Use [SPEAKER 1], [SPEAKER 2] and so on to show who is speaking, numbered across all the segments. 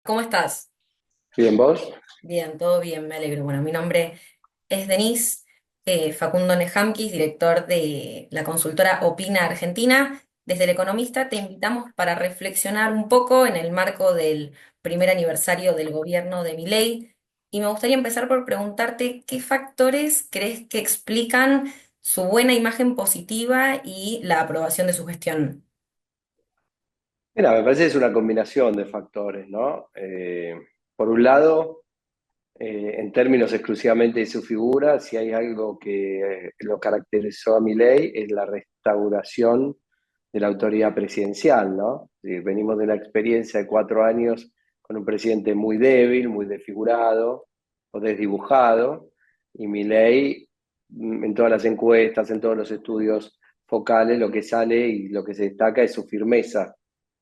[SPEAKER 1] ¿Cómo estás?
[SPEAKER 2] Bien, ¿vos?
[SPEAKER 1] Bien, todo bien, me alegro. Bueno, mi nombre es Denise Facundo Nejamquis, director de la consultora Opina Argentina. Desde El Economista te invitamos para reflexionar un poco en el marco del primer aniversario del gobierno de Milei. Y me gustaría empezar por preguntarte qué factores crees que explican su buena imagen positiva y la aprobación de su gestión.
[SPEAKER 2] Mira, me parece que es una combinación de factores, ¿no? Por un lado, en términos exclusivamente de su figura, si hay algo que lo caracterizó a Milei es la restauración de la autoridad presidencial, ¿no? Venimos de una experiencia de 4 años con un presidente muy débil, muy desfigurado o desdibujado, y Milei, en todas las encuestas, en todos los estudios focales, lo que sale y lo que se destaca es su firmeza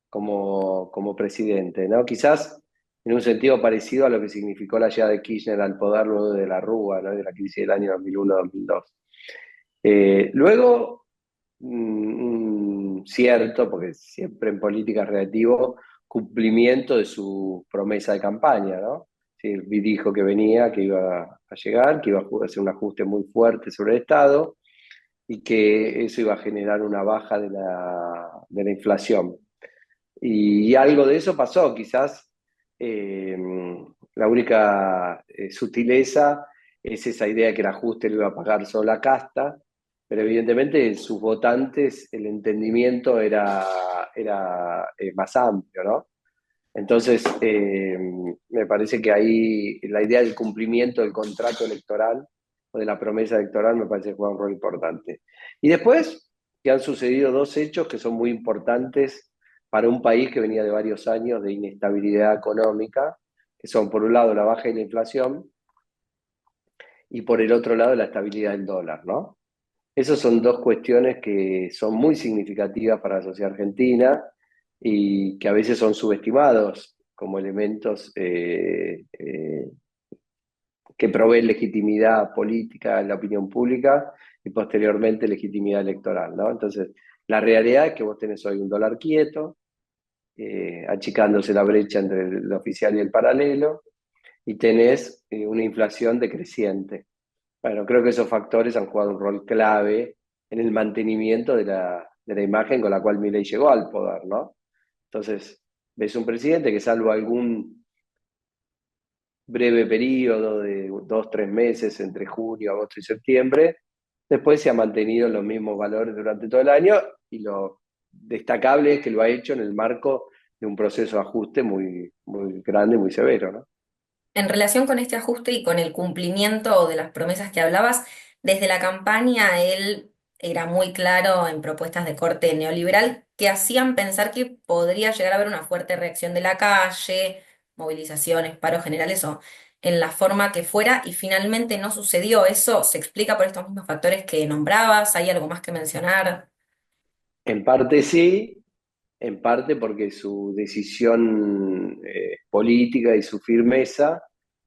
[SPEAKER 2] como presidente, ¿no? Quizás en un sentido parecido a lo que significó la llegada de Kirchner al poder luego de la Rúa, ¿no? De la crisis del año 2001-2002. Luego, cierto, porque siempre en política es relativo, cumplimiento de su promesa de campaña, ¿no? Sí, dijo que venía, que iba a llegar, que iba a hacer un ajuste muy fuerte sobre el Estado y que eso iba a generar una baja de la inflación. Y algo de eso pasó, quizás eh, la única sutileza es esa idea de que el ajuste lo iba a pagar solo la casta, pero evidentemente en sus votantes el entendimiento era más amplio, ¿no? Entonces, me parece que ahí la idea del cumplimiento del contrato electoral o de la promesa electoral me parece que juega un rol importante. Y después, que han sucedido dos hechos que son muy importantes para un país que venía de varios años de inestabilidad económica, que son por un lado la baja de la inflación y por el otro lado la estabilidad del dólar, ¿no? Esas son dos cuestiones que son muy significativas para la sociedad argentina y que a veces son subestimados como elementos que proveen legitimidad política en la opinión pública y posteriormente legitimidad electoral, ¿no? Entonces, la realidad es que vos tenés hoy un dólar quieto, achicándose la brecha entre el oficial y el paralelo, y tenés una inflación decreciente. Bueno, creo que esos factores han jugado un rol clave en el mantenimiento de la imagen con la cual Milei llegó al poder, ¿no? Entonces, ves un presidente que salvo algún breve periodo de 2, 3 meses entre junio, agosto y septiembre, después se ha mantenido en los mismos valores durante todo el año y lo destacable es que lo ha hecho en el marco de un proceso de ajuste muy, muy grande, muy severo, ¿no?
[SPEAKER 1] En relación con este ajuste y con el cumplimiento de las promesas que hablabas, desde la campaña él era muy claro en propuestas de corte neoliberal que hacían pensar que podría llegar a haber una fuerte reacción de la calle, movilizaciones, paros generales o en la forma que fuera, y finalmente no sucedió. ¿Eso se explica por estos mismos factores que nombrabas? ¿Hay algo más que mencionar?
[SPEAKER 2] En parte sí, en parte porque su decisión política y su firmeza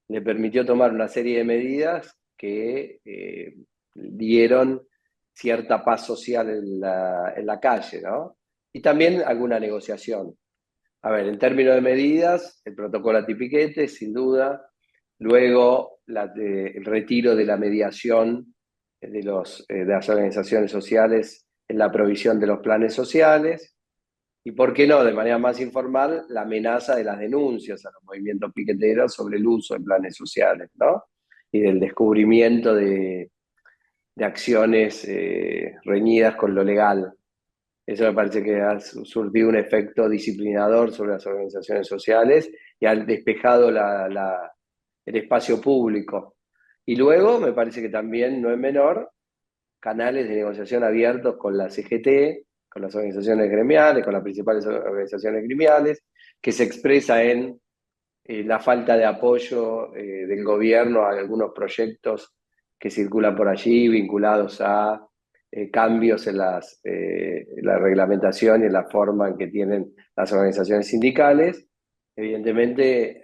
[SPEAKER 2] le permitió tomar una serie de medidas que dieron cierta paz social en la calle, ¿no? Y también alguna negociación. A ver, en términos de medidas, el protocolo antipiquete, sin duda. Luego, el retiro de la mediación de las organizaciones sociales en la provisión de los planes sociales. Y por qué no, de manera más informal, la amenaza de las denuncias a los movimientos piqueteros sobre el uso de planes sociales, ¿no? Y del descubrimiento de acciones reñidas con lo legal. Eso me parece que ha surtido un efecto disciplinador sobre las organizaciones sociales y ha despejado el espacio público. Y luego me parece que también, no es menor, canales de negociación abiertos con la CGT, con las organizaciones gremiales, con las principales organizaciones gremiales, que se expresa en la falta de apoyo del gobierno a algunos proyectos que circulan por allí vinculados a cambios en la reglamentación y en la forma en que tienen las organizaciones sindicales. Evidentemente,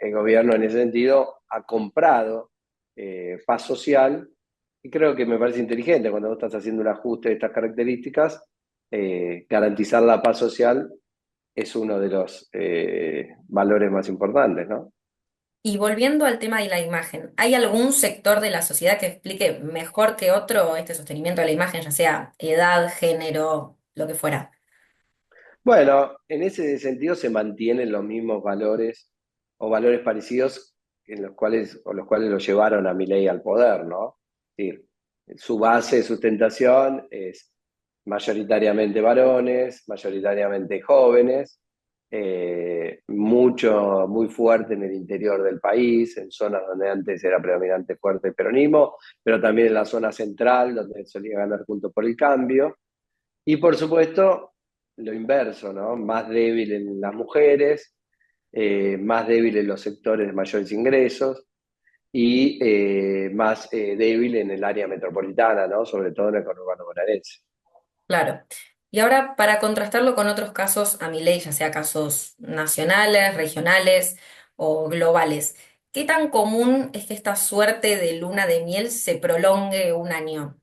[SPEAKER 2] el gobierno en ese sentido ha comprado paz social y creo que me parece inteligente cuando vos estás haciendo un ajuste de estas características, garantizar la paz social es uno de los valores más importantes, ¿no?
[SPEAKER 1] Y volviendo al tema de la imagen, ¿hay algún sector de la sociedad que explique mejor que otro este sostenimiento de la imagen, ya sea edad, género, lo que fuera?
[SPEAKER 2] Bueno, en ese sentido se mantienen los mismos valores o valores parecidos en los cuales lo llevaron a Milei al poder, ¿no? Es decir, su base de sustentación es mayoritariamente varones, mayoritariamente jóvenes, muy fuerte en el interior del país, en zonas donde antes era predominante fuerte el peronismo, pero también en la zona central, donde solía ganar Juntos por el Cambio. Y por supuesto, lo inverso, ¿no? Más débil en las mujeres, más débil en los sectores de mayores ingresos y más débil en el área metropolitana, ¿no? Sobre todo en el conurbano bonaerense.
[SPEAKER 1] Claro. Y ahora, para contrastarlo con otros casos a Milei, ya sea casos nacionales, regionales o globales, ¿qué tan común es que esta suerte de luna de miel se prolongue un año?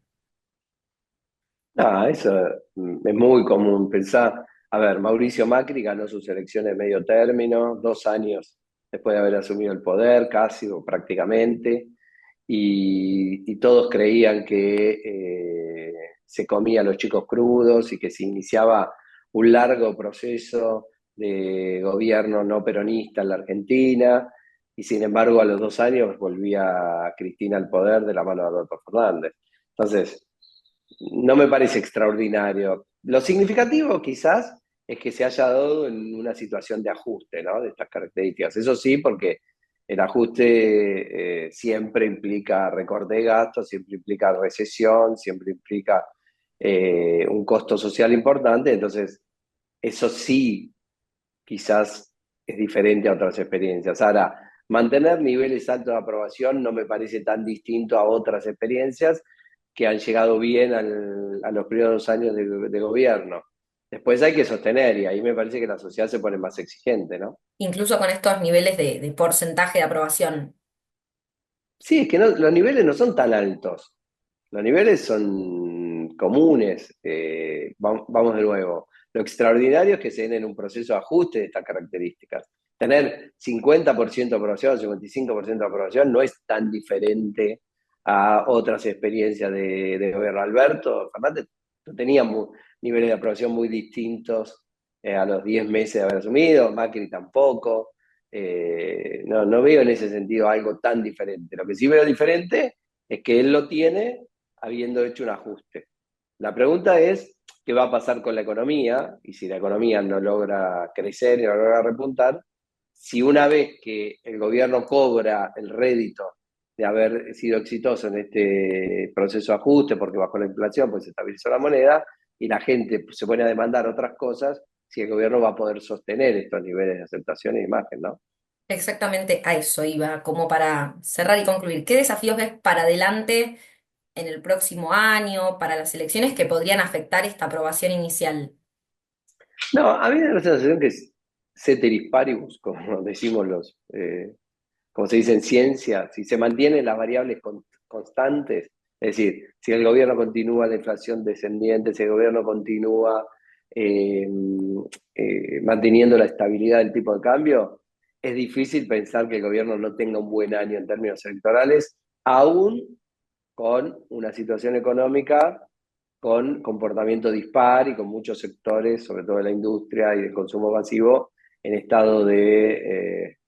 [SPEAKER 2] Ah, eso es muy común. Pensá, a ver, Mauricio Macri ganó sus elecciones de medio término, 2 años después de haber asumido el poder, casi o prácticamente, y todos creían que se comía a los chicos crudos y que se iniciaba un largo proceso de gobierno no peronista en la Argentina, y sin embargo a los 2 años volvía Cristina al poder de la mano de Alberto Fernández. Entonces, no me parece extraordinario. Lo significativo quizás es que se haya dado en una situación de ajuste, ¿no? De estas características. Eso sí, porque el ajuste siempre implica recorte de gastos, siempre implica recesión, siempre implica un costo social importante. Entonces, eso sí, quizás es diferente a otras experiencias. Ahora, mantener niveles altos de aprobación no me parece tan distinto a otras experiencias que han llegado bien a los primeros años de gobierno. Después hay que sostener y ahí me parece que la sociedad se pone más exigente, ¿no?
[SPEAKER 1] Incluso con estos niveles de porcentaje de aprobación.
[SPEAKER 2] Sí, es que los niveles no son tan altos. Los niveles son comunes. Vamos de nuevo. Lo extraordinario es que se den en un proceso de ajuste de estas características. Tener 50% de aprobación, 55% de aprobación no es tan diferente a otras experiencias de gobierno. Alberto Fernández no tenía niveles de aprobación muy distintos a los 10 meses de haber asumido, Macri tampoco. No veo en ese sentido algo tan diferente. Lo que sí veo diferente es que él lo tiene habiendo hecho un ajuste. La pregunta es, ¿qué va a pasar con la economía? Y si la economía no logra crecer y no logra repuntar, si una vez que el gobierno cobra el rédito de haber sido exitoso en este proceso de ajuste, porque bajó la inflación, pues se estabilizó la moneda, y la gente se pone a demandar otras cosas, si el gobierno va a poder sostener estos niveles de aceptación e imagen, ¿no?
[SPEAKER 1] Exactamente a eso iba, como para cerrar y concluir. ¿Qué desafíos ves para adelante en el próximo año, para las elecciones que podrían afectar esta aprobación inicial?
[SPEAKER 2] No, a mí me da la sensación que es ceteris paribus, como decimos como se dice en ciencia, si se mantienen las variables constantes, es decir, si el gobierno continúa la inflación descendiente, si el gobierno continúa eh, manteniendo la estabilidad del tipo de cambio, es difícil pensar que el gobierno no tenga un buen año en términos electorales, aún con una situación económica con comportamiento dispar y con muchos sectores, sobre todo de la industria y del consumo masivo, en estado de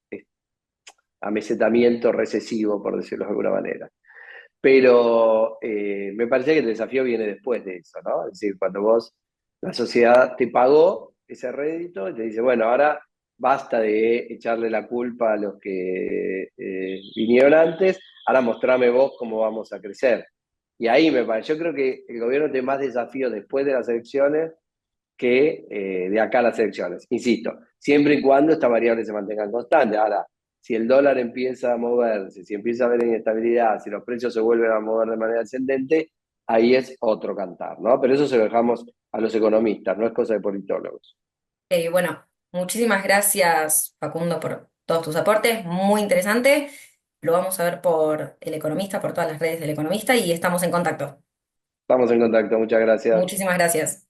[SPEAKER 2] amesetamiento recesivo, por decirlo de alguna manera. Pero me parece que el desafío viene después de eso, ¿no? Es decir, cuando la sociedad te pagó ese rédito y te dice, bueno, ahora basta de echarle la culpa a los que vinieron antes, ahora mostrame vos cómo vamos a crecer. Y ahí me parece, yo creo que el gobierno tiene más desafíos después de las elecciones que de acá a las elecciones. Insisto, siempre y cuando estas variables se mantengan constantes. Ahora, si el dólar empieza a moverse, si empieza a haber inestabilidad, si los precios se vuelven a mover de manera ascendente, ahí es otro cantar, ¿no? Pero eso se lo dejamos a los economistas, no es cosa de politólogos.
[SPEAKER 1] Bueno, muchísimas gracias, Facundo, por todos tus aportes, muy interesante. Lo vamos a ver por El Economista, por todas las redes del Economista y estamos en contacto.
[SPEAKER 2] Estamos en contacto, muchas gracias.
[SPEAKER 1] Muchísimas gracias.